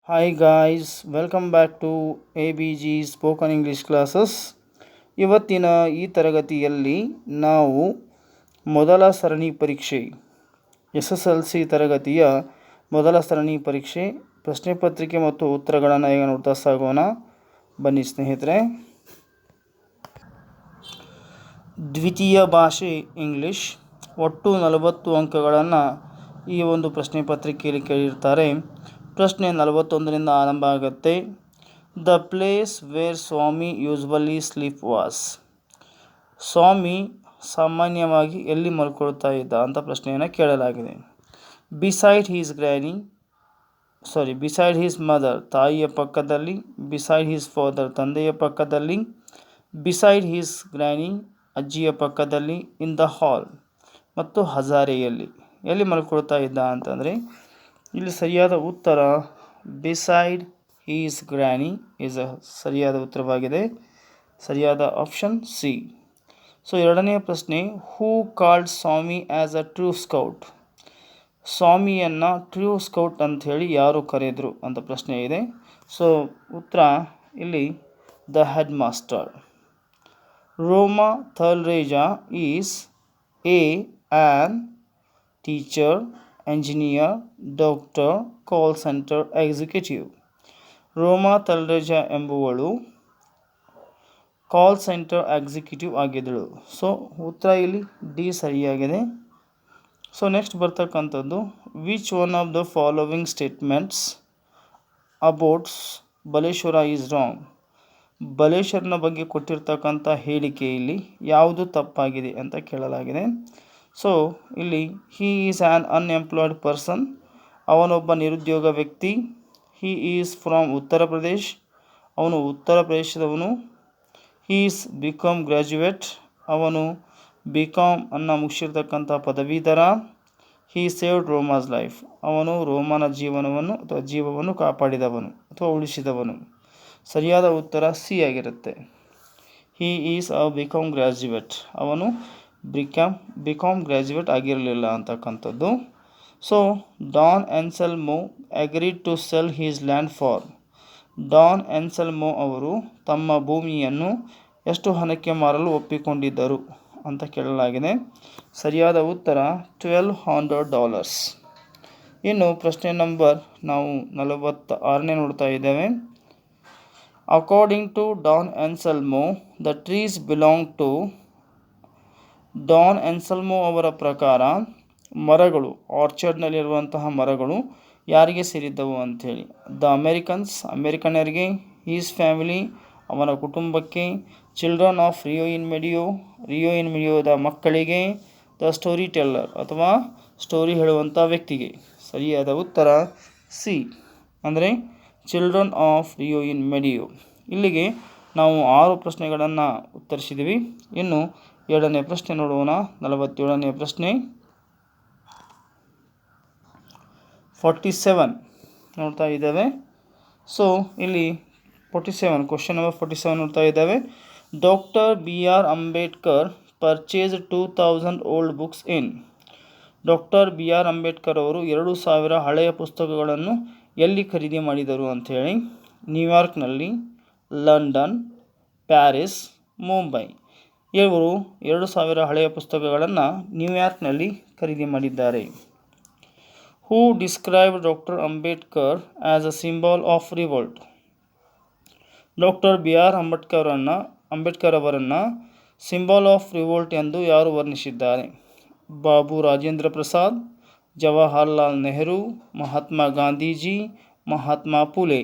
Hi guys, welcome back to ABG Spoken English Classes. ಇವತ್ತಿನ ಈ ತರಗತಿಯಲ್ಲಿ ನಾವು ಮೊದಲ ಸರಣಿ ಪರೀಕ್ಷೆ SSLC ತರಗತಿಯ ಮೊದಲ ಸರಣಿ ಪರೀಕ್ಷೆ ಪ್ರಶ್ನೆ ಪತ್ರಿಕೆ ಮತ್ತು ಉತ್ತರಗಳನ್ನು ಈಗ ನೋಡ್ತಾ ಸಾಗೋಣ. ಬನ್ನಿ ಸ್ನೇಹಿತರೆ. ದ್ವಿತೀಯ ಭಾಷೆ ಇಂಗ್ಲಿಷ್. ಒಟ್ಟು 40 ಅಂಕಗಳನ್ನು ಈ ಒಂದು ಪ್ರಶ್ನೆ ಪತ್ರಿಕೆಯಲ್ಲಿ ಕೇಳಿರ್ತಾರೆ. ಪ್ರಶ್ನೆ 41ರಿಂದ ಆರಂಭ ಆಗುತ್ತೆ. The place where Swami usually sleep was. Swami ಸಾಮಾನ್ಯವಾಗಿ ಎಲ್ಲಿ ಮಲ್ಕೊಳ್ತಾ ಇದ್ದ ಅಂತ ಪ್ರಶ್ನೆಯನ್ನು ಕೇಳಲಾಗಿದೆ. ಬಿಸೈಡ್ ಹೀಸ್ ಮದರ್ ತಾಯಿಯ ಪಕ್ಕದಲ್ಲಿ, ಬಿಸೈಡ್ ಹೀಸ್ ಫಾದರ್ ತಂದೆಯ ಪಕ್ಕದಲ್ಲಿ, ಬಿಸೈಡ್ ಹೀಸ್ ಗ್ರ್ಯಾನಿ ಅಜ್ಜಿಯ ಪಕ್ಕದಲ್ಲಿ, ಇನ್ ದ ಹಾಲ್ ಮತ್ತು ಹಜಾರೆಯಲ್ಲಿ. ಎಲ್ಲಿ ಮಲ್ಕೊಳ್ತಾ ಇದ್ದ ಅಂತಂದರೆ ಇಲ್ಲಿ ಸರಿಯಾದ ಉತ್ತರ ಬಿಸೈಡ್ ಹೀಸ್ ಗ್ರ್ಯಾನಿ ಈಸ್ ಸರಿಯಾದ ಉತ್ತರವಾಗಿದೆ. ಸರಿಯಾದ ಆಪ್ಷನ್ ಸಿ. ಸೊ ಎರಡನೆಯ ಪ್ರಶ್ನೆ, who called Swami as a true scout. ಸ್ವಾಮಿಯನ್ನು ಟ್ರೂ ಸ್ಕೌಟ್ ಅಂಥೇಳಿ ಯಾರು ಕರೆದರು ಅಂತ ಪ್ರಶ್ನೆ ಇದೆ. ಸೊ ಉತ್ತರ ಇಲ್ಲಿ the headmaster. Roma Thalreja is an teacher, engineer, doctor, call centre executive. Roma Thalreja ಎಂಬುವಳು ಕಾಲ್ ಸೆಂಟರ್ ಎಕ್ಸಿಕ್ಯೂಟಿವ್ ಆಗಿದ್ದಳು. ಸೊ ಉತ್ತರ ಇಲ್ಲಿ ಡಿ ಸರಿಯಾಗಿದೆ. ಸೊ ನೆಕ್ಸ್ಟ್ ಬರ್ತಕ್ಕಂಥದ್ದು, which one of the following statements about Baleshwar is wrong. ಬಲೇಶ್ವರನ ಬಗ್ಗೆ ಕೊಟ್ಟಿರ್ತಕ್ಕಂಥ ಹೇಳಿಕೆಯಲ್ಲಿ ಯಾವುದು ತಪ್ಪಾಗಿದೆ ಅಂತ ಕೇಳಲಾಗಿದೆ. ಸೊ ಇಲ್ಲಿ he is an unemployed person, ಅವನೊಬ್ಬ ನಿರುದ್ಯೋಗ ವ್ಯಕ್ತಿ. He is from Uttar Pradesh, ಅವನು ಉತ್ತರ ಪ್ರದೇಶದವನು. ಹಿ ಈಸ್ ಬಿಕಾಮ್ ಗ್ರ್ಯಾಜುಯೇಟ್, ಅವನು ಬಿಕಾಮ್ ಅನ್ನು ಮುಗಿಸಿರ್ತಕ್ಕಂಥ ಪದವೀಧರ. ಹಿ ಸೇವ್ಡ್ ರೋಮಾಸ್ ಲೈಫ್, ಅವನು ರೋಮನ ಜೀವನವನ್ನು ಅಥವಾ ಜೀವವನ್ನು ಕಾಪಾಡಿದವನು ಅಥವಾ ಉಳಿಸಿದವನು. ಸರಿಯಾದ ಉತ್ತರ ಸಿ ಆಗಿರುತ್ತೆ. He is a BCom graduate, ಅವನು ಬಿಕಾಮ್ ಗ್ರ್ಯಾಜುಯೇಟ್ ಆಗಿರಲಿಲ್ಲ ಅಂತಕ್ಕಂಥದ್ದು. So Don Anselmo agreed to sell his land for. Don Anselmo ಅವರು ತಮ್ಮ ಭೂಮಿಯನ್ನು ಎಷ್ಟು ಹಣಕ್ಕೆ ಮಾರಲು ಒಪ್ಪಿಕೊಂಡಿದ್ದರು ಅಂತ ಕೇಳಲಾಗಿದೆ. ಸರಿಯಾದ ಉತ್ತರ $1,200. ಇನ್ನು ಪ್ರಶ್ನೆ ನಂಬರ್ ನಾವು 46ನೇ ನೋಡ್ತಾ ಇದ್ದೇವೆ. According to Don Anselmo the trees belong to. Don Anselmo ಅವರ ಪ್ರಕಾರ ಮರಗಳು, ಆರ್ಚರ್ಡ್ನಲ್ಲಿರುವಂತಹ ಮರಗಳು ಯಾರಿಗೆ ಸೇರಿದ್ದವು ಅಂಥೇಳಿ. ದ ಅಮೆರಿಕನ್ನರಿಗೆ, ಹೀಸ್ ಫ್ಯಾಮಿಲಿ ಅವನ ಕುಟುಂಬಕ್ಕೆ, ಚಿಲ್ಡ್ರನ್ ಆಫ್ ರಿಯೋ ಇನ್ ಮೆಡಿಯೋದ ಮಕ್ಕಳಿಗೆ, ದ ಸ್ಟೋರಿ ಟೆಲ್ಲರ್ ಅಥವಾ ಸ್ಟೋರಿ ಹೇಳುವಂಥ ವ್ಯಕ್ತಿಗೆ. ಸರಿಯಾದ ಉತ್ತರ ಸಿ, ಅಂದರೆ ಚಿಲ್ಡ್ರನ್ ಆಫ್ ರಿಯೋ ಇನ್ ಮೆಡಿಯೋ. ಇಲ್ಲಿಗೆ ನಾವು 6 ಪ್ರಶ್ನೆಗಳನ್ನು ಉತ್ತರಿಸಿದ್ದೀವಿ. ಇನ್ನು ಎರಡನೇ ಪ್ರಶ್ನೆ ನೋಡೋಣ. 47ನೇ ಪ್ರಶ್ನೆ 47 ನೋಡ್ತಾ ಇದ್ದೇವೆ. ಸೊ ಇಲ್ಲಿ 47 ಕ್ವಶನ್ ನಂಬರ್ 47 ನೋಡ್ತಾ ಇದ್ದೇವೆ. Doctor BR Ambedkar purchase 2000 old books in. Doctor BR Ambedkar ಅವರು 2000 ಹಳೆಯ ಪುಸ್ತಕಗಳನ್ನು ಎಲ್ಲಿ ಖರೀದಿ ಮಾಡಿದರು ಅಂಥೇಳಿ. ನ್ಯೂಯಾರ್ಕ್ನಲ್ಲಿ, ಲಂಡನ್, ಪ್ಯಾರಿಸ್, ಮುಂಬೈ. ಇವರು 2000 ಹಳೆಯ ಪುಸ್ತಕಗಳನ್ನು ನ್ಯೂಯಾರ್ಕ್ನಲ್ಲಿ ಖರೀದಿ ಮಾಡಿದ್ದಾರೆ. Who describe doctor Ambedkar as a symbol of revolt. Doctor BR Ambedkar ಅವರನ್ನು ಸಿಂಬಲ್ ಆಫ್ ರಿವೋಲ್ಟ್ ಎಂದು ಯಾರು ವರ್ಣಿಸಿದ್ದಾರೆ. ಬಾಬು ರಾಜೇಂದ್ರ ಪ್ರಸಾದ್, ಜವಾಹರ್ಲಾಲ್ ನೆಹರು, ಮಹಾತ್ಮ ಗಾಂಧೀಜಿ, ಮಹಾತ್ಮ ಫುಲೆ.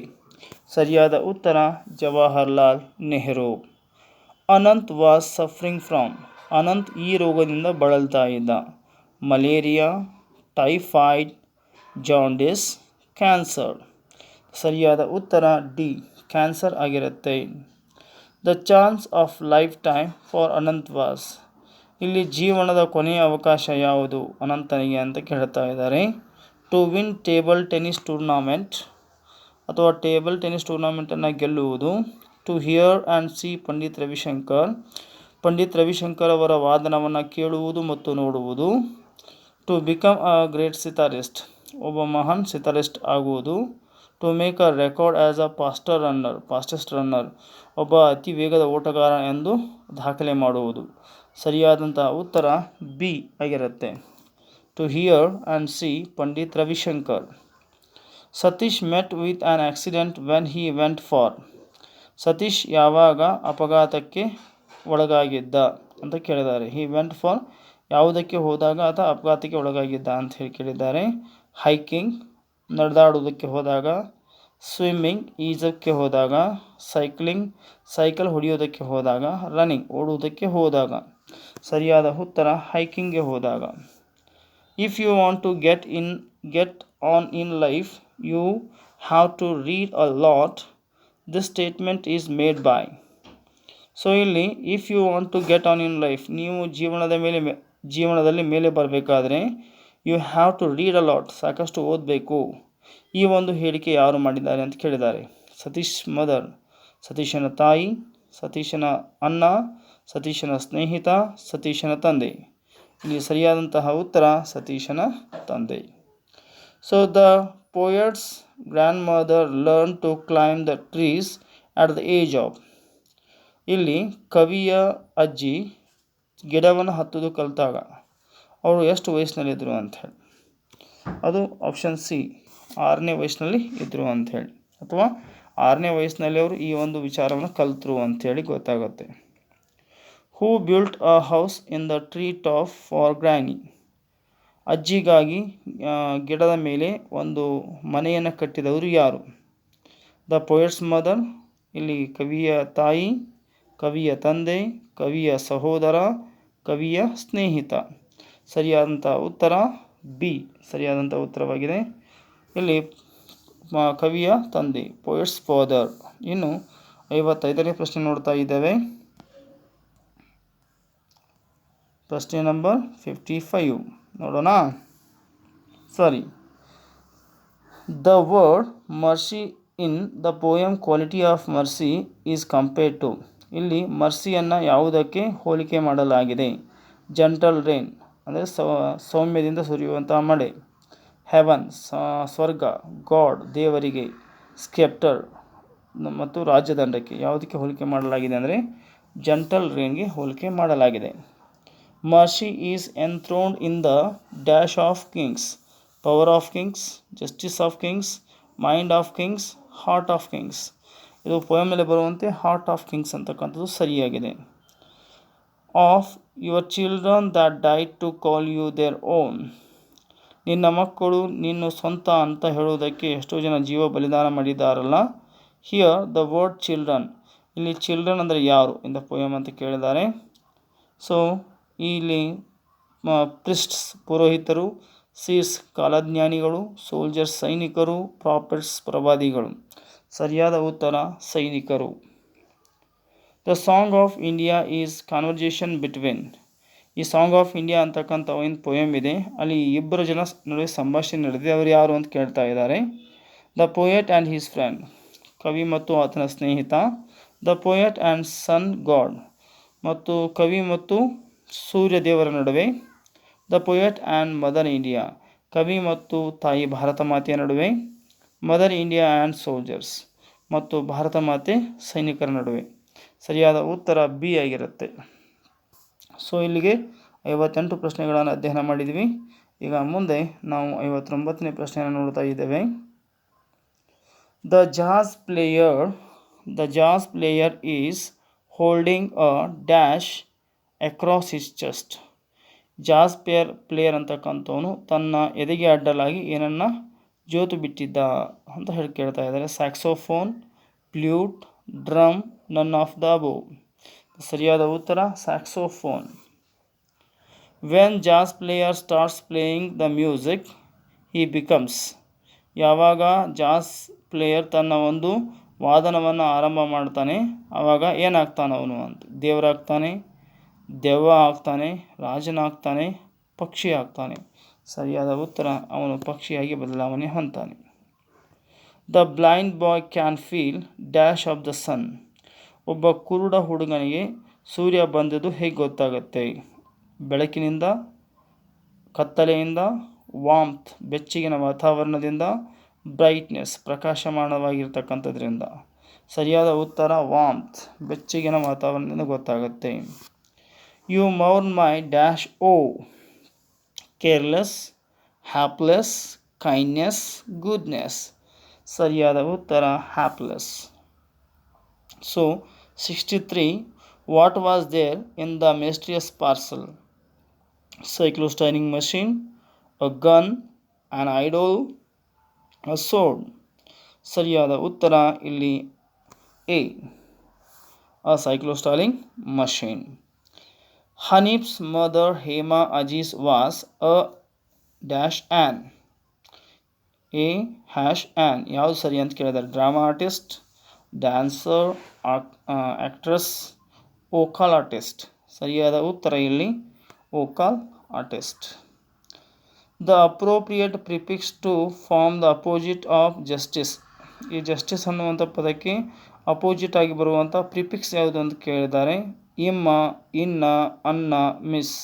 ಸರಿಯಾದ ಉತ್ತರ Jawaharlal Nehru. Anant was suffering from. Anant ಈ ರೋಗದಿಂದ ಬಳಲ್ತಾ ಇದ್ದ. Malaria, typhoid, jaundice, cancer. ಸರಿಯಾದ ಉತ್ತರ ಡಿ, ಕ್ಯಾನ್ಸರ್ ಆಗಿರುತ್ತೆ. The chance of lifetime for Anant was. ಇಲ್ಲಿ ಜೀವನದ ಕೊನೆಯ ಅವಕಾಶ ಯಾವುದು ಅನಂತನಿಗೆ ಅಂತ ಕೇಳ್ತಾ ಇದ್ದಾರೆ. To win table tennis tournament ಅಥವಾ ಟೇಬಲ್ ಟೆನ್ನಿಸ್ ಟೂರ್ನಾಮೆಂಟನ್ನು ಗೆಲ್ಲುವುದು. To hear and see Pandit Ravishankar ಅವರ ವಾದನವನ್ನು ಕೇಳುವುದು ಮತ್ತು ನೋಡುವುದು. To become a great sitarist, ಒಬ್ಬ ಮಹಾನ್ ಸಿತಾರಿಸ್ಟ್ ಆಗುವುದು. To make a record as a fastest runner, ಒಬ್ಬ ಅತಿ ವೇಗದ ಓಟಗಾರ ಎಂದು ದಾಖಲೆ ಮಾಡುವುದು. ಸರಿಯಾದಂತಹ ಉತ್ತರ ಬಿ ಆಗಿರುತ್ತೆ. To hear and see Pandit Ravishankar. Satish met with an accident when he went for. Satish ಯಾವಾಗ ಅಪಘಾತಕ್ಕೆ ಒಳಗಾಗಿದ್ದ ಅಂತ ಕೇಳಿದ್ದಾರೆ. ಹಿ ವೆಂಟ್ ಫಾರ್ ಯಾವುದಕ್ಕೆ ಹೋದಾಗ ಅಥವಾ ಅಪಘಾತಕ್ಕೆ ಒಳಗಾಗಿದ್ದ ಅಂತ ಹೇಳಿ ಕೇಳಿದ್ದಾರೆ. ಹೈಕಿಂಗ್ ನಡೆದಾಡುವುದಕ್ಕೆ ಹೋದಾಗ, ಸ್ವಿಮ್ಮಿಂಗ್ ಈಜಕ್ಕೆ ಹೋದಾಗ, ಸೈಕಲ್ ಹೊಡೆಯೋದಕ್ಕೆ ಹೋದಾಗ, ರನ್ನಿಂಗ್ ಓಡುವುದಕ್ಕೆ ಹೋದಾಗ. ಸರಿಯಾದ ಉತ್ತರ ಹೈಕಿಂಗ್ಗೆ ಹೋದಾಗ. If you want to get on in life you have to read a lot. This statement is made by. So ಇಲ್ಲಿ if you want to get on in life, ನೀವು ಜೀವನದಲ್ಲಿ ಮೇಲೆ ಬರಬೇಕಾದ್ರೆ you have to read a lot, ಸಾಕಷ್ಟು ಓದಬೇಕು. ಈ ಒಂದು ಹೇಳಿಕೆ ಯಾರು ಮಾಡಿದ್ದಾರೆ ಅಂತ ಕೇಳಿದ್ದಾರೆ. ಸತೀಶ್ ಮದರ್, ಸತೀಶನ ತಾಯಿ, ಸತೀಶನ ಅಣ್ಣ, ಸತೀಶನ ಸ್ನೇಹಿತ, ಸತೀಶನ ತಂದೆ. ಇಲ್ಲಿ ಸರಿಯಾದಂತಹ ಉತ್ತರ ಸತೀಶನ ತಂದೆ. So the poet's grandmother learn to climb the trees at the age of. ಇಲ್ಲಿ ಕವಿಯ ಅಜ್ಜಿ ಗಿಡವನ್ನು ಹತ್ತೋದು ಕಲಿತಾಗ ಅವರು ಎಷ್ಟು ವಯಸ್ಸಿನಲ್ಲಿದ್ದರು ಅಂಥೇಳಿ. ಅದು ಆಪ್ಷನ್ ಸಿ, 6ನೇ ವಯಸ್ಸಿನಲ್ಲಿ ಇದ್ದರು ಅಂಥೇಳಿ, ಅಥವಾ 6ನೇ ವಯಸ್ಸಿನಲ್ಲಿ ಅವರು ಈ ಒಂದು ವಿಚಾರವನ್ನು ಕಲಿತರು ಅಂಥೇಳಿ ಗೊತ್ತಾಗುತ್ತೆ. Who built a house in the tree top for granny. ಅಜ್ಜಿಗಾಗಿ ಗಿಡದ ಮೇಲೆ ಒಂದು ಮನೆಯನ್ನು ಕಟ್ಟಿದವರು ಯಾರು? ದ ಪೋಯಟ್ಸ್ ಮದರ್, ಇಲ್ಲಿ ಕವಿಯ ತಾಯಿ, ಕವಿಯ ತಂದೆ, ಕವಿಯ ಸಹೋದರ, ಕವಿಯ ಸ್ನೇಹಿತ. ಸರಿಯಾದಂಥ ಉತ್ತರ ಬಿ ಸರಿಯಾದಂಥ ಉತ್ತರವಾಗಿದೆ. ಇಲ್ಲಿ ಕವಿಯ ತಂದೆ, ಪೋಯಟ್ಸ್ ಫಾದರ್. ಇನ್ನು 55ನೇ ಪ್ರಶ್ನೆ ನೋಡ್ತಾ ಇದ್ದೇವೆ. ಪ್ರಶ್ನೆ ನಂಬರ್ 55 ನೋಡೋಣ. ಸರಿ. The word mercy in the poem quality of mercy is compared to. ಇಲ್ಲಿ ಮರ್ಸಿಯನ್ನು ಯಾವುದಕ್ಕೆ ಹೋಲಿಕೆ ಮಾಡಲಾಗಿದೆ? ಜಂಟಲ್ ರೈನ್ ಅಂದರೆ ಸೌಮ್ಯದಿಂದ ಸುರಿಯುವಂತಹ ಮಳೆ, ಹೆವನ್ ಸ್ವರ್ಗ, ಗಾಡ್ ದೇವರಿಗೆ, ಸ್ಕೆಪ್ಟರ್ ಮತ್ತು ರಾಜದಂಡಕ್ಕೆ. ಯಾವುದಕ್ಕೆ ಹೋಲಿಕೆ ಮಾಡಲಾಗಿದೆ ಅಂದರೆ ಜಂಟಲ್ ರೈನ್ಗೆ ಹೋಲಿಕೆ ಮಾಡಲಾಗಿದೆ. Mercy is enthroned in the dash of kings, power of kings, justice of kings, mind of kings, heart of kings. ಇದು ಪೋಯಮಲ್ಲಿ ಬರುವಂತೆ ಹಾರ್ಟ್ ಆಫ್ ಕಿಂಗ್ಸ್ ಅಂತಕ್ಕಂಥದ್ದು ಸರಿಯಾಗಿದೆ. Of your children that died to call you their own. ನಿನ್ನ ಮಕ್ಕಳು ನಿನ್ನ ಸ್ವಂತ ಅಂತ ಹೇಳುವುದಕ್ಕೆ ಎಷ್ಟೋ ಜನ ಜೀವ ಬಲಿದಾನ ಮಾಡಿದ್ದಾರಲ್ಲ. ಹಿಯರ್ ದ ವರ್ಡ್ ಚಿಲ್ಡ್ರನ್, ಇಲ್ಲಿ ಚಿಲ್ಡ್ರನ್ ಅಂದರೆ ಯಾರು ಇನ್ ದ ಪೋಯಮ್ ಅಂತ ಕೇಳಿದ್ದಾರೆ. ಸೊ ಇಲ್ಲಿ ಪ್ರಿಸ್ಟ್ಸ್ ಪುರೋಹಿತರು, ಸೀರ್ಸ್ ಕಾಲಜ್ಞಾನಿಗಳು, ಸೋಲ್ಜರ್ಸ್ ಸೈನಿಕರು, ಪ್ರಾಫಿಟ್ಸ್ ಪ್ರವಾದಿಗಳು. ಸರಿಯಾದ ಉತ್ತರ ಸೈನಿಕರು. The song of India is conversation between. ಈ ಸಾಂಗ್ ಆಫ್ ಇಂಡಿಯಾ ಅಂತಕ್ಕಂಥ ಒಂದು ಪೋಯಮ್ ಇದೆ, ಅಲ್ಲಿ ಇಬ್ಬರು ಜನ ನಡುವೆ ಸಂಭಾಷಣೆ ನಡೆದಿದೆ. ಅವರು ಯಾರು ಅಂತ ಕೇಳ್ತಾ ಇದ್ದಾರೆ. The poet and his friend, ಕವಿ ಮತ್ತು ಆತನ ಸ್ನೇಹಿತ. The poet and sun god, ಮತ್ತು ಕವಿ ಮತ್ತು ಸೂರ್ಯ ದೇವರ ನಡುವೆ. The poet and mother India, ಕವಿ ಮತ್ತು ತಾಯಿ ಭಾರತ ಮಾತೆಯ ನಡುವೆ. ಮದರ್ ಇಂಡಿಯಾ ಆ್ಯಂಡ್ ಸೋಲ್ಜರ್ಸ್, ಮತ್ತು ಭಾರತ ಮಾತೆ ಸೈನಿಕರ ನಡುವೆ. ಸರಿಯಾದ ಉತ್ತರ ಬಿ ಆಗಿರುತ್ತೆ. ಸೊ ಇಲ್ಲಿಗೆ 58 ಪ್ರಶ್ನೆಗಳನ್ನು ಅಧ್ಯಯನ ಮಾಡಿದ್ವಿ. ಈಗ ಮುಂದೆ ನಾವು 59ನೇ ಪ್ರಶ್ನೆಯನ್ನು ನೋಡ್ತಾ ಇದ್ದೇವೆ. The jazz player is holding a dash across his chest. Jazz player ಅಂತಕ್ಕಂಥವನು ತನ್ನ ಎದೆಗೆ ಅಡ್ಡಲಾಗಿ ಏನನ್ನು ಜೋತು ಬಿಟ್ಟಿದ್ದ ಅಂತ ಹೇಳಿ ಕೇಳ್ತಾ ಇದ್ದಾರೆ. Saxophone, flute, drum, none of the above. ಸರಿಯಾದ ಉತ್ತರ saxophone. When jazz player starts playing the music he becomes. ಯಾವಾಗ ಜಾಸ್ ಪ್ಲೇಯರ್ ತನ್ನ ಒಂದು ವಾದನವನ್ನು ಆರಂಭ ಮಾಡ್ತಾನೆ ಆವಾಗ ಏನಾಗ್ತಾನೆ ಅವನು ಅಂತ? ದೇವರಾಗ್ತಾನೆ, ದೆವ್ವ ಆಗ್ತಾನೆ, ರಾಜನಾಗ್ತಾನೆ, ಪಕ್ಷಿ ಆಗ್ತಾನೆ. ಸರಿಯಾದ ಉತ್ತರ ಅವನು ಪಕ್ಷಿಯಾಗಿ ಬದಲಾವಣೆ ಹೊಂದ್ತಾನೆ. The blind boy can feel dash of the sun. ಒಬ್ಬ ಕುರುಡ ಹುಡುಗನಿಗೆ ಸೂರ್ಯ ಬಂದದ್ದು ಹೇಗೆ ಗೊತ್ತಾಗುತ್ತೆ? ಬೆಳಕಿನಿಂದ, ಕತ್ತಲೆಯಿಂದ, ವಾಮ್ತ್ ಬೆಚ್ಚಗಿನ ವಾತಾವರಣದಿಂದ, ಬ್ರೈಟ್ನೆಸ್, ಪ್ರಕಾಶಮಾನವಾಗಿರ್ತಕ್ಕಂಥದ್ರಿಂದ. ಸರಿಯಾದ ಉತ್ತರ ವಾಮ್ತ್, ಬೆಚ್ಚಗಿನ ವಾತಾವರಣದಿಂದ ಗೊತ್ತಾಗುತ್ತೆ. You mourn my dash O, careless, hapless, kindness, goodness. ಸರಿಯಾದ ಉತ್ತರ hapless. So 63, what was there in the mysterious parcel? Cyclostyrene machine, a gun, an idol, a sword. ಸರಿಯಾದ ಉತ್ತರ ಇಲ್ಲಿ A, a cyclostyrene machine. Hanif's mother Hema Aziz was a dash an. A hash an. ಯಾವುದು ಸರಿ ಅಂತ ಕೇಳಿದ್ದಾರೆ. Drama artist, dancer, actress, vocal artist. ಸರಿಯಾದ ಉತ್ತರ ಇಲ್ಲಿ vocal artist. The appropriate prefix to form the opposite of justice. ಈ justice ಅನ್ನುವಂಥ ಪದಕ್ಕೆ ಅಪೋಸಿಟ್ ಆಗಿ ಬರುವಂಥ ಪ್ರಿಫಿಕ್ಸ್ ಯಾವುದು ಅಂತ ಕೇಳಿದ್ದಾರೆ. Im, in, un, mis.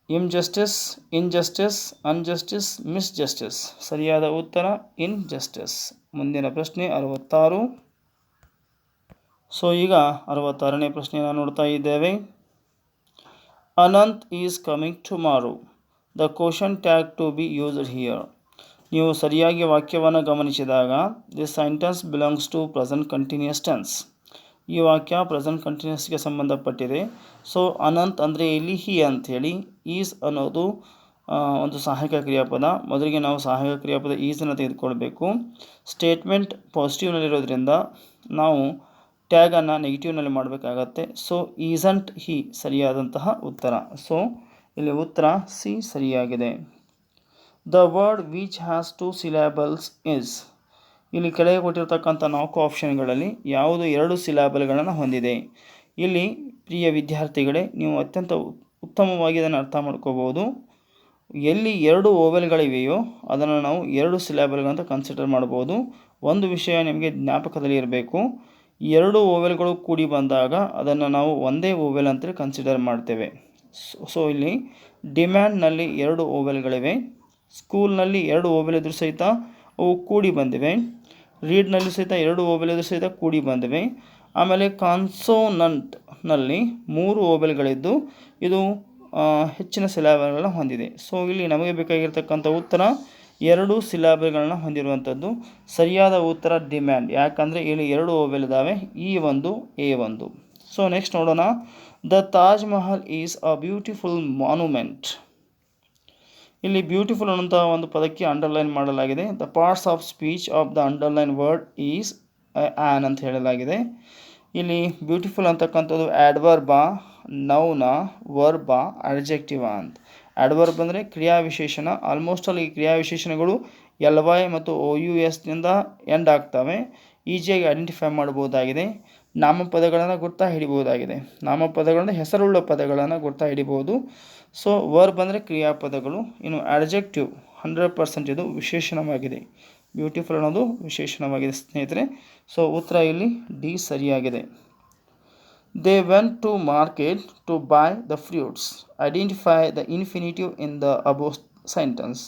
Imjustice, injustice, unjustice, mis justice. ಸರಿಯಾದ ಉತ್ತರ ಇನ್ಜಸ್ಟಿಸ್. ಮುಂದಿನ ಪ್ರಶ್ನೆ 66. ಸೊ ಈಗ 66ನೇ ಪ್ರಶ್ನೆಯನ್ನು ನೋಡ್ತಾ ಇದ್ದೇವೆ. Anant is coming tomorrow. The question tag to be used here. ನೀವು ಸರಿಯಾಗಿ ವಾಕ್ಯವನ್ನು ಗಮನಿಸಿದಾಗ this sentence belongs to present continuous tense. ಈ ವಾಕ್ಯ ಪ್ರೆಸೆಂಟ್ ಕಂಟಿನ್ಯೂಸ್ಗೆ ಸಂಬಂಧಪಟ್ಟಿದೆ. ಸೊ ಅನಂತ್ ಅಂದರೆ ಇಲ್ಲಿ ಹಿ ಅಂಥೇಳಿ, ಈಸ್ ಅನ್ನೋದು ಒಂದು ಸಹಾಯಕ ಕ್ರಿಯಾಪದ. ಮೊದಲಿಗೆ ನಾವು ಸಹಾಯಕ ಕ್ರಿಯಾಪದ ಈಸನ್ನು ತೆಗೆದುಕೊಳ್ಬೇಕು. ಸ್ಟೇಟ್ಮೆಂಟ್ ಪಾಸಿಟಿವ್ನಲ್ಲಿರೋದ್ರಿಂದ ನಾವು ಟ್ಯಾಗನ್ನು ನೆಗೆಟಿವ್ನಲ್ಲಿ ಮಾಡಬೇಕಾಗತ್ತೆ. ಸೊ ಈಸಂಟ್ ಹಿ ಸರಿಯಾದಂತಹ ಉತ್ತರ. ಸೊ ಇಲ್ಲಿ ಉತ್ತರ ಸಿ ಸರಿಯಾಗಿದೆ. The word which has 2 syllables is. ಇಲ್ಲಿ ಕೆಳಗೆ ಕೊಟ್ಟಿರ್ತಕ್ಕಂಥ 4 ಆಪ್ಷನ್ಗಳಲ್ಲಿ ಯಾವುದು 2 ಸಿಲಾಬಲ್ಗಳನ್ನು ಹೊಂದಿದೆ? ಇಲ್ಲಿ ಪ್ರಿಯ ವಿದ್ಯಾರ್ಥಿಗಳೇ, ನೀವು ಅತ್ಯಂತ ಉತ್ತಮವಾಗಿ ಇದನ್ನು ಅರ್ಥ ಮಾಡ್ಕೋಬೋದು. ಎಲ್ಲಿ 2 ಓವೆಲ್ಗಳಿವೆಯೋ ಅದನ್ನು ನಾವು 2 ಸಿಲಾಬಲ್ಗಳಂತ ಕನ್ಸಿಡರ್ ಮಾಡ್ಬೋದು. ಒಂದು ವಿಷಯ ನಿಮಗೆ ಜ್ಞಾಪಕದಲ್ಲಿ ಇರಬೇಕು, 2 ಓವೆಲ್ಗಳು ಕೂಡಿ ಬಂದಾಗ ಅದನ್ನು ನಾವು ಒಂದೇ ಓವೆಲ್ ಅಂತೇಳಿ ಕನ್ಸಿಡರ್ ಮಾಡ್ತೇವೆ. ಸೊ ಇಲ್ಲಿ ಡಿಮ್ಯಾಂಡ್ನಲ್ಲಿ 2 ಓವೆಲ್ಗಳಿವೆ, ಸ್ಕೂಲ್ನಲ್ಲಿ 2 ಓವೆಲ್ ಇದ್ರೂ ಸಹಿತ ಅವು ಕೂಡಿ ಬಂದಿವೆ, ರೀಡ್ನಲ್ಲಿ ಸಹಿತ 2 ಓವೆಲ್ ಇದ್ರೂ ಸಹಿತ ಕೂಡಿ ಬಂದಿವೆ. ಆಮೇಲೆ ಕಾನ್ಸೋನಂಟ್ನಲ್ಲಿ 3 ಓವೆಲ್ಗಳಿದ್ದು ಇದು ಹೆಚ್ಚಿನ ಸಿಲಾಬಲ್ಗಳನ್ನ ಹೊಂದಿದೆ. ಸೊ ಇಲ್ಲಿ ನಮಗೆ ಬೇಕಾಗಿರ್ತಕ್ಕಂಥ ಉತ್ತರ 2 ಸಿಲಾಬಲ್ಗಳನ್ನ ಹೊಂದಿರುವಂಥದ್ದು. ಸರಿಯಾದ ಉತ್ತರ ಡಿಮ್ಯಾಂಡ್, ಯಾಕಂದರೆ ಇಲ್ಲಿ 2 ಓವೆಲ್ ಇದ್ದಾವೆ, E1 A1. ಸೊ ನೆಕ್ಸ್ಟ್ ನೋಡೋಣ. The Taj Mahal is a beautiful monument. ಇಲ್ಲಿ ಬ್ಯೂಟಿಫುಲ್ ಅನ್ನುವಂಥ ಒಂದು ಪದಕ್ಕೆ ಅಂಡರ್ಲೈನ್ ಮಾಡಲಾಗಿದೆ. The parts of speech of the underline word is an ಅಂತ ಹೇಳಲಾಗಿದೆ. ಇಲ್ಲಿ ಬ್ಯೂಟಿಫುಲ್ ಅಂತಕ್ಕಂಥದ್ದು ಆ್ಯಡ್ವರ್ಬ, ನೌನ, ವರ್ಬ, ಅಡ್ಜೆಕ್ಟಿವ ಅಂತ. ಆ್ಯಡ್ವರ್ಬ್ ಅಂದರೆ ಕ್ರಿಯಾವಿಶೇಷಣ. ಆಲ್ಮೋಸ್ಟ್ ಅಲ್ಲಿ ಈ ಕ್ರಿಯಾವಿಶೇಷಣಗಳು LY ಮತ್ತು OUSನಿಂದ ಎಂಡ್ ಆಗ್ತವೆ. ಈಸಿಯಾಗಿ ಐಡೆಂಟಿಫೈ ಮಾಡ್ಬೋದಾಗಿದೆ. ನಾಮಪದಗಳನ್ನು ಗುರ್ತಾ ಹಿಡಿಬೋದಾಗಿದೆ. ನಾಮಪದಗಳನ್ನು ಹೆಸರುಳ್ಳ ಪದಗಳನ್ನು ಗುರ್ತಾ ಹಿಡಿಬೋದು. ಸೊ ವರ್ಬ್ ಅಂದರೆ ಕ್ರಿಯಾಪದಗಳು. ಇನ್ನು ಅಡ್ಜೆಕ್ಟಿವ್ 100% ಇದು ವಿಶೇಷಣವಾಗಿದೆ. ಬ್ಯೂಟಿಫುಲ್ ಅನ್ನೋದು ವಿಶೇಷಣವಾಗಿದೆ ಸ್ನೇಹಿತರೆ. ಸೊ ಉತ್ತರ ಇಲ್ಲಿ ಡಿ ಸರಿಯಾಗಿದೆ. They went to market to buy the fruits. Identify the infinitive in the above sentence.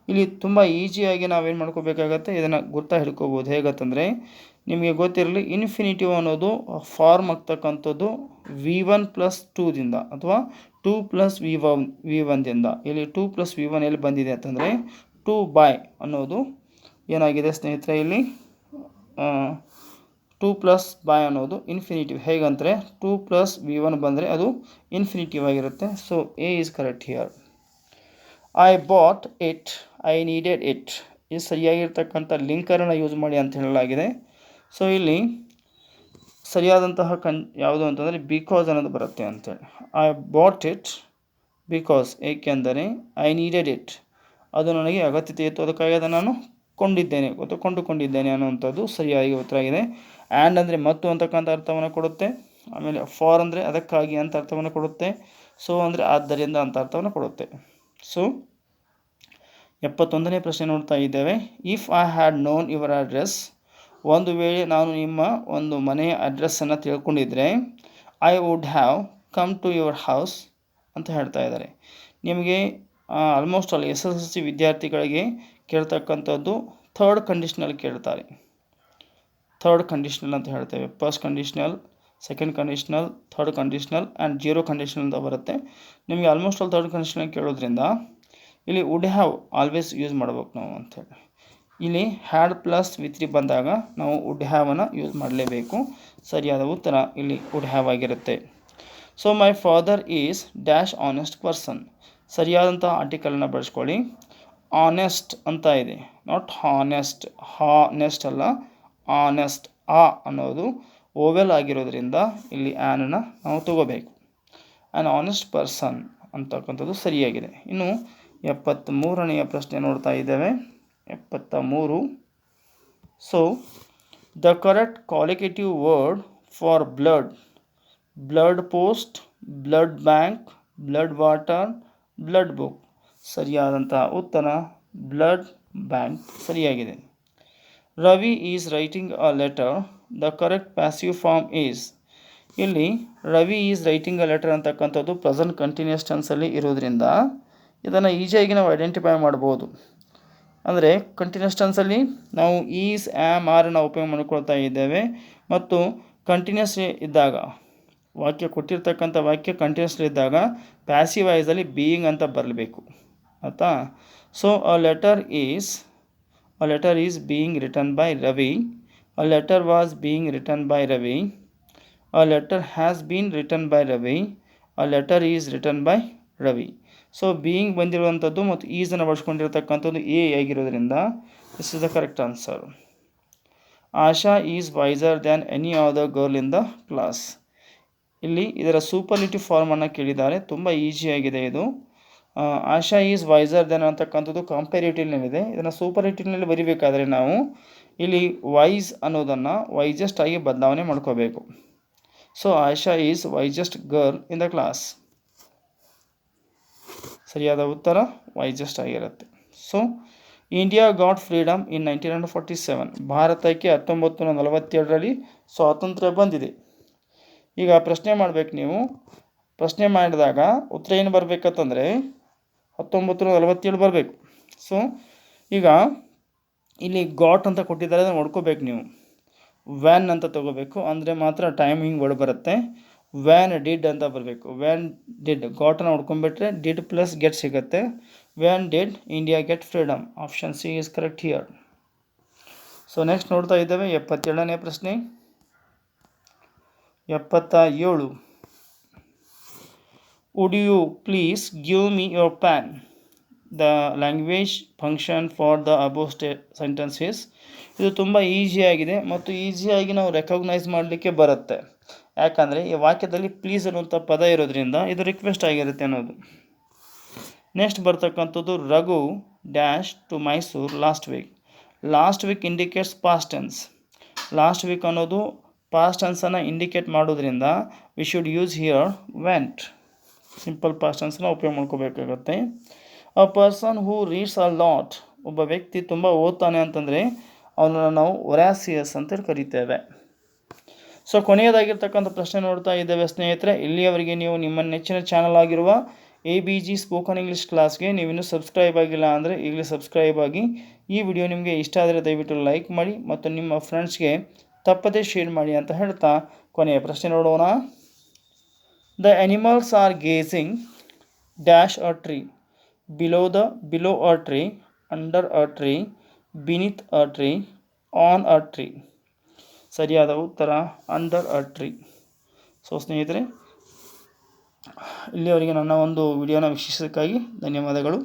ಇಲ್ಲಿ ತುಂಬ ಈಸಿಯಾಗಿ ನಾವೇನು ಮಾಡ್ಕೋಬೇಕಾಗತ್ತೆ, ಇದನ್ನು ಗುರ್ತಾ ಹಿಡ್ಕೋಬೋದು. ಹೇಗಂತಂದರೆ ನಿಮಗೆ ಗೊತ್ತಿರಲಿ, ಇನ್ಫಿನಿಟಿವ್ ಅನ್ನೋದು ಫಾರ್ಮ್ ಆಗ್ತಕ್ಕಂಥದ್ದು V1 + 2ದಿಂದ ಅಥವಾ 2 + V1ದಿಂದ. ಇಲ್ಲಿ 2 + V1 ಎಲ್ಲಿ ಬಂದಿದೆ ಅಂತಂದರೆ ಟು ಬೈ ಅನ್ನೋದು ಏನಾಗಿದೆ ಸ್ನೇಹಿತರೆ, ಇಲ್ಲಿ 2 + ಬೈ ಅನ್ನೋದು ಇನ್ಫಿನಿಟಿವ್. ಹೇಗಂದರೆ 2 + V1 ಬಂದರೆ ಅದು ಇನ್ಫಿನಿಟಿವ್ ಆಗಿರುತ್ತೆ. So A is correct here. I bought it, I needed it. ಇದು ಸರಿಯಾಗಿರ್ತಕ್ಕಂಥ ಲಿಂಕರನ್ನು ಯೂಸ್ ಮಾಡಿ ಅಂತ ಹೇಳಲಾಗಿದೆ. ಸೊ ಇಲ್ಲಿ ಸರಿಯಾದಂತಹ ಯಾವುದು ಅಂತಂದರೆ ಬಿಕಾಸ್ ಅನ್ನೋದು ಬರುತ್ತೆ ಅಂತೇಳಿ. ಐ ಬಾಟ್ ಇಟ್ ಬಿಕಾಸ್, ಏಕೆಂದರೆ ಐ ನೀಡೆಡ್ ಇಟ್, ಅದು ನನಗೆ ಅಗತ್ಯತೆ ಇತ್ತು, ಅದಕ್ಕಾಗಿ ಅದನ್ನು ನಾನು ಕೊಂಡುಕೊಂಡಿದ್ದೇನೆ ಅನ್ನುವಂಥದ್ದು ಸರಿಯಾಗಿ ಉತ್ತರ ಆಗಿದೆ. ಆ್ಯಂಡ್ ಅಂದರೆ ಮತ್ತು ಅಂತಕ್ಕಂಥ ಅರ್ಥವನ್ನು ಕೊಡುತ್ತೆ. ಆಮೇಲೆ ಫಾರ್ ಅಂದರೆ ಅದಕ್ಕಾಗಿ ಅಂತ ಅರ್ಥವನ್ನು ಕೊಡುತ್ತೆ. ಸೊ ಅಂದರೆ ಆದ್ದರಿಂದ ಅಂತ ಅರ್ಥವನ್ನು ಕೊಡುತ್ತೆ. ಸೊ 71ನೇ ಪ್ರಶ್ನೆ ನೋಡ್ತಾ ಇದ್ದೇವೆ. If I had known your address. ಒಂದು ವೇಳೆ ನಾನು ನಿಮ್ಮ ಒಂದು ಮನೆಯ ಅಡ್ರೆಸ್ಸನ್ನು ತಿಳ್ಕೊಂಡಿದ್ರೆ I would have come to your house ಅಂತ ಹೇಳ್ತಾ ಇದ್ದಾರೆ. ನಿಮಗೆ ಆಲ್ಮೋಸ್ಟ್ ಆಲ್ SSLC ವಿದ್ಯಾರ್ಥಿಗಳಿಗೆ ಕೇಳ್ತಕ್ಕಂಥದ್ದು ಥರ್ಡ್ ಕಂಡೀಷ್ನಲ್ ಕೇಳ್ತಾರೆ. ಥರ್ಡ್ ಕಂಡೀಷ್ನಲ್ ಅಂತ ಹೇಳ್ತೇವೆ. First conditional, second conditional, third conditional and zero conditional ಅಂತ ಬರುತ್ತೆ. ನಿಮಗೆ ಆಲ್ಮೋಸ್ಟ್ ಆಲ್ ಥರ್ಡ್ ಕಂಡೀಷ್ನಲ್ ಕೇಳೋದ್ರಿಂದ ಇಲ್ಲಿ ವುಡ್ ಹ್ಯಾವ್ ಆಲ್ವೇಸ್ ಯೂಸ್ ಮಾಡ್ಬೇಕು ನಾವು ಅಂಥೇಳಿ. ಇಲ್ಲಿ ಹ್ಯಾಡ್ ಪ್ಲಸ್ ವಿ3 ಬಂದಾಗ ನಾವು ವುಡ್ ಹ್ಯಾವನ್ನು ಯೂಸ್ ಮಾಡಲೇಬೇಕು. ಸರಿಯಾದ ಉತ್ತರ ಇಲ್ಲಿ ವುಡ್ ಹ್ಯಾವ್ ಆಗಿರುತ್ತೆ. So my father is dash honest person. ಸರಿಯಾದಂಥ ಆರ್ಟಿಕಲನ್ನು ಬಳಸ್ಕೊಳ್ಳಿ. ಆನೆಸ್ಟ್ ಅಂತ ಇದೆ, ನಾಟ್ ಹಾನೆಸ್ಟ್. ಹಾನೆಸ್ಟ್ ಅಲ್ಲ, ಆನೆಸ್ಟ್. ಆ ಅನ್ನೋದು ಓವೆಲ್ ಆಗಿರೋದ್ರಿಂದ ಇಲ್ಲಿ ಆ್ಯನನ್ನು ನಾವು ತಗೋಬೇಕು. ಆ್ಯನ್ ಆನೆಸ್ಟ್ ಪರ್ಸನ್ ಅಂತಕ್ಕಂಥದ್ದು ಸರಿಯಾಗಿದೆ. ಇನ್ನು 73ನೆಯ ಪ್ರಶ್ನೆ ನೋಡ್ತಾ ಇದ್ದೇವೆ. 73. So the correct collocative word for blood: blood post, blood bank, blood water, blood book. ಸರಿಯಾದಂಥ ಉತ್ತರ ಬ್ಲಡ್ ಬ್ಯಾಂಕ್ ಸರಿಯಾಗಿದೆ. Ravi is writing a letter. The correct passive form is. ಇಲ್ಲಿ Ravi is writing a letter ಅಂತಕ್ಕಂಥದ್ದು ಪ್ರೆಸೆಂಟ್ ಕಂಟಿನ್ಯೂಸ್ ಟೆನ್ಸಲ್ಲಿ ಇರೋದ್ರಿಂದ ಇದನ್ನು ಈಸಿಯಾಗಿ ನಾವು ಐಡೆಂಟಿಫೈ ಮಾಡ್ಬೋದು. ಅಂದರೆ ಕಂಟಿನ್ಯೂಸ್ ಟೆನ್ಸಲ್ಲಿ ನಾವು ಈಸ್, ಆ್ಯಮ್, ಆರನ್ನು ಉಪಯೋಗ ಮಾಡಿಕೊಳ್ತಾ ಇದ್ದೇವೆ. ಮತ್ತು ಕಂಟಿನ್ಯೂಸ್ ಇದ್ದಾಗ, ವಾಕ್ಯ ಕೊಟ್ಟಿರ್ತಕ್ಕಂಥ ವಾಕ್ಯ ಕಂಟಿನ್ಯೂಸ್ ಇದ್ದಾಗ ಪ್ಯಾಸಿವ್ ವಾಯ್ಸಲ್ಲಿ ಬೀಯಿಂಗ್ ಅಂತ ಬರಬೇಕು ಆಯಿತಾ. So a letter is being written by Ravi. A letter was being written by Ravi. A letter has been written by Ravi. A letter is written by Ravi. So being ಬಂದಿರುವಂಥದ್ದು ಮತ್ತು ಈಸನ್ನು ಬಳಸ್ಕೊಂಡಿರ್ತಕ್ಕಂಥದ್ದು A ಆಗಿರೋದ್ರಿಂದ this is the correct answer. Asha is wiser than any other girl in the class. ಇಲ್ಲಿ ಇದರ superlative ಫಾರ್ಮನ್ನು ಕೇಳಿದ್ದಾರೆ. ತುಂಬ ಈಸಿಯಾಗಿದೆ ಇದು. ಆಶಾ ಈಸ್ ವೈಸರ್ ದೆನ್ ಅಂತಕ್ಕಂಥದ್ದು ಕಂಪೇರೇಟಿವ್ನಲ್ಲಿದೆ. ಇದನ್ನು ಸೂಪರ್ಲೇಟಿವ್ನಲ್ಲಿ ಬರೀಬೇಕಾದ್ರೆ ನಾವು ಇಲ್ಲಿ ವೈಸ್ ಅನ್ನೋದನ್ನು ವೈಜೆಸ್ಟ್ ಆಗಿ ಬದಲಾವಣೆ ಮಾಡ್ಕೋಬೇಕು. So Asha is wisest girl in the class. ಸರಿಯಾದ ಉತ್ತರ ವೈಜೆಸ್ಟ್ ಆಗಿರುತ್ತೆ. So India got freedom in 1947. ಭಾರತಕ್ಕೆ 1947ರಲ್ಲಿ ಸ್ವಾತಂತ್ರ್ಯ ಬಂದಿದೆ. ಈಗ ಪ್ರಶ್ನೆ ಮಾಡಬೇಕು ನೀವು. ಪ್ರಶ್ನೆ ಮಾಡಿದಾಗ ಉತ್ತರ ಏನು ಬರಬೇಕಂತಂದರೆ 1947 ಬರಬೇಕು. ಸೊ ಈಗ ಇಲ್ಲಿ ಗಾಟ್ ಅಂತ ಕೊಟ್ಟಿದ್ದಾರೆ, ಅದನ್ನು ನೋಡ್ಕೋಬೇಕು ನೀವು. ವ್ಯಾನ್ ಅಂತ ತಗೋಬೇಕು, ಅಂದರೆ ಮಾತ್ರ ಟೈಮಿಂಗ್ ವರ್ಡ್ ಬರುತ್ತೆ. ವ್ಯಾನ್ ಡಿಡ್ ಅಂತ ಬರಬೇಕು. ವ್ಯಾನ್ ಡಿಡ್, ಗಾಟನ್ನು ಹೊಡ್ಕೊಂಡ್ಬಿಟ್ರೆ ಡಿಡ್ ಪ್ಲಸ್ ಗೆಟ್ ಸಿಗುತ್ತೆ. When did India get freedom. Option C is correct here. So next ನೋಡ್ತಾ ಇದ್ದೇವೆ 77ನೇ ಪ್ರಶ್ನೆ. 77. Would you please give me your pen? The language function for the above sentences. ಇದು ತುಂಬ ಈಸಿಯಾಗಿದೆ ಮತ್ತು ಈಸಿಯಾಗಿ ನಾವು ರೆಕಗ್ನೈಸ್ ಮಾಡಲಿಕ್ಕೆ ಬರುತ್ತೆ. ಯಾಕಂದರೆ ಈ ವಾಕ್ಯದಲ್ಲಿ ಪ್ಲೀಸ್ ಅನ್ನುವಂಥ ಪದ ಇರೋದ್ರಿಂದ ಇದು ರಿಕ್ವೆಸ್ಟ್ ಆಗಿರುತ್ತೆ ಅನ್ನೋದು. ನೆಕ್ಸ್ಟ್ ಬರ್ತಕ್ಕಂಥದ್ದು Raghu dash to Mysuru last week. Last week indicates past tense. Last week ಅನ್ನೋದು ಪಾಸ್ಟ್ ಟೆನ್ಸನ್ನು ಇಂಡಿಕೇಟ್ ಮಾಡೋದ್ರಿಂದ we should use here went. Simple past ಟೆನ್ಸನ್ನು ಉಪಯೋಗ ಮಾಡ್ಕೋಬೇಕಾಗತ್ತೆ. A person who reads a lot. ಒಬ್ಬ ವ್ಯಕ್ತಿ ತುಂಬ ಓದ್ತಾನೆ ಅಂತಂದರೆ ಅವನನ್ನು ನಾವು ಒರಾಸಿಯಸ್ ಅಂತೇಳಿ ಕರಿತೇವೆ. ಸೊ ಕೊನೆಯದಾಗಿರ್ತಕ್ಕಂಥ ಪ್ರಶ್ನೆ ನೋಡ್ತಾ ಇದ್ದೇವೆ ಸ್ನೇಹಿತರೆ. ಇಲ್ಲಿಯವರೆಗೆ ನೀವು ನಿಮ್ಮ ನೆಚ್ಚಿನ ಚಾನಲ್ ಆಗಿರುವ ABG ಸ್ಪೋಕನ್ ಇಂಗ್ಲೀಷ್ ಕ್ಲಾಸ್ಗೆ ನೀವಿನ್ನೂ ಸಬ್ಸ್ಕ್ರೈಬ್ ಆಗಿಲ್ಲ ಅಂದರೆ ಈಗಲೇ ಸಬ್ಸ್ಕ್ರೈಬ್ ಆಗಿ. ಈ ವಿಡಿಯೋ ನಿಮಗೆ ಇಷ್ಟ ಆದರೆ ದಯವಿಟ್ಟು ಲೈಕ್ ಮಾಡಿ ಮತ್ತು ನಿಮ್ಮ ಫ್ರೆಂಡ್ಸ್ಗೆ ತಪ್ಪದೇ ಶೇರ್ ಮಾಡಿ ಅಂತ ಹೇಳ್ತಾ ಕೊನೆಯ ಪ್ರಶ್ನೆ ನೋಡೋಣ. The animals are gazing dash a tree. Below a tree, under a tree, ಬಿನಿತ್ a tree, on a tree. ಸರಿಯಾದ ಉತ್ತರ ಅಂಡರ್ ಅ ಟ್ರೀ. ಸೊ ಸ್ನೇಹಿತರೆ, ಇಲ್ಲಿಯವರೆಗೆ ನನ್ನ ಒಂದು ವಿಡಿಯೋನ ವೀಕ್ಷಿಸೋದಕ್ಕಾಗಿ ಧನ್ಯವಾದಗಳು.